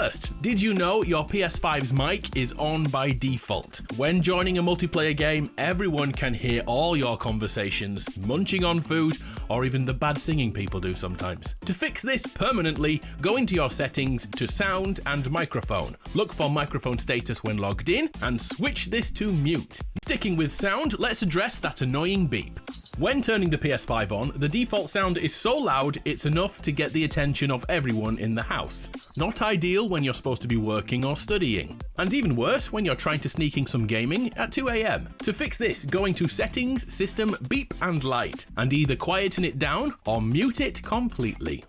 First, did you know your PS5's mic is on by default? When joining a multiplayer game, everyone can hear all your conversations, munching on food, or even the bad singing people do sometimes. To fix this permanently, go into your settings to sound and microphone. Look for microphone status when logged in and switch this to mute. Sticking with sound, let's address that annoying beep. When turning the PS5 on, the default sound is so loud it's enough to get the attention of everyone in the house. Not ideal when you're supposed to be working or studying. And even worse when you're trying to sneak in some gaming at 2 AM. To fix this, go into Settings, System, Beep and Light, and either quieten it down or mute it completely.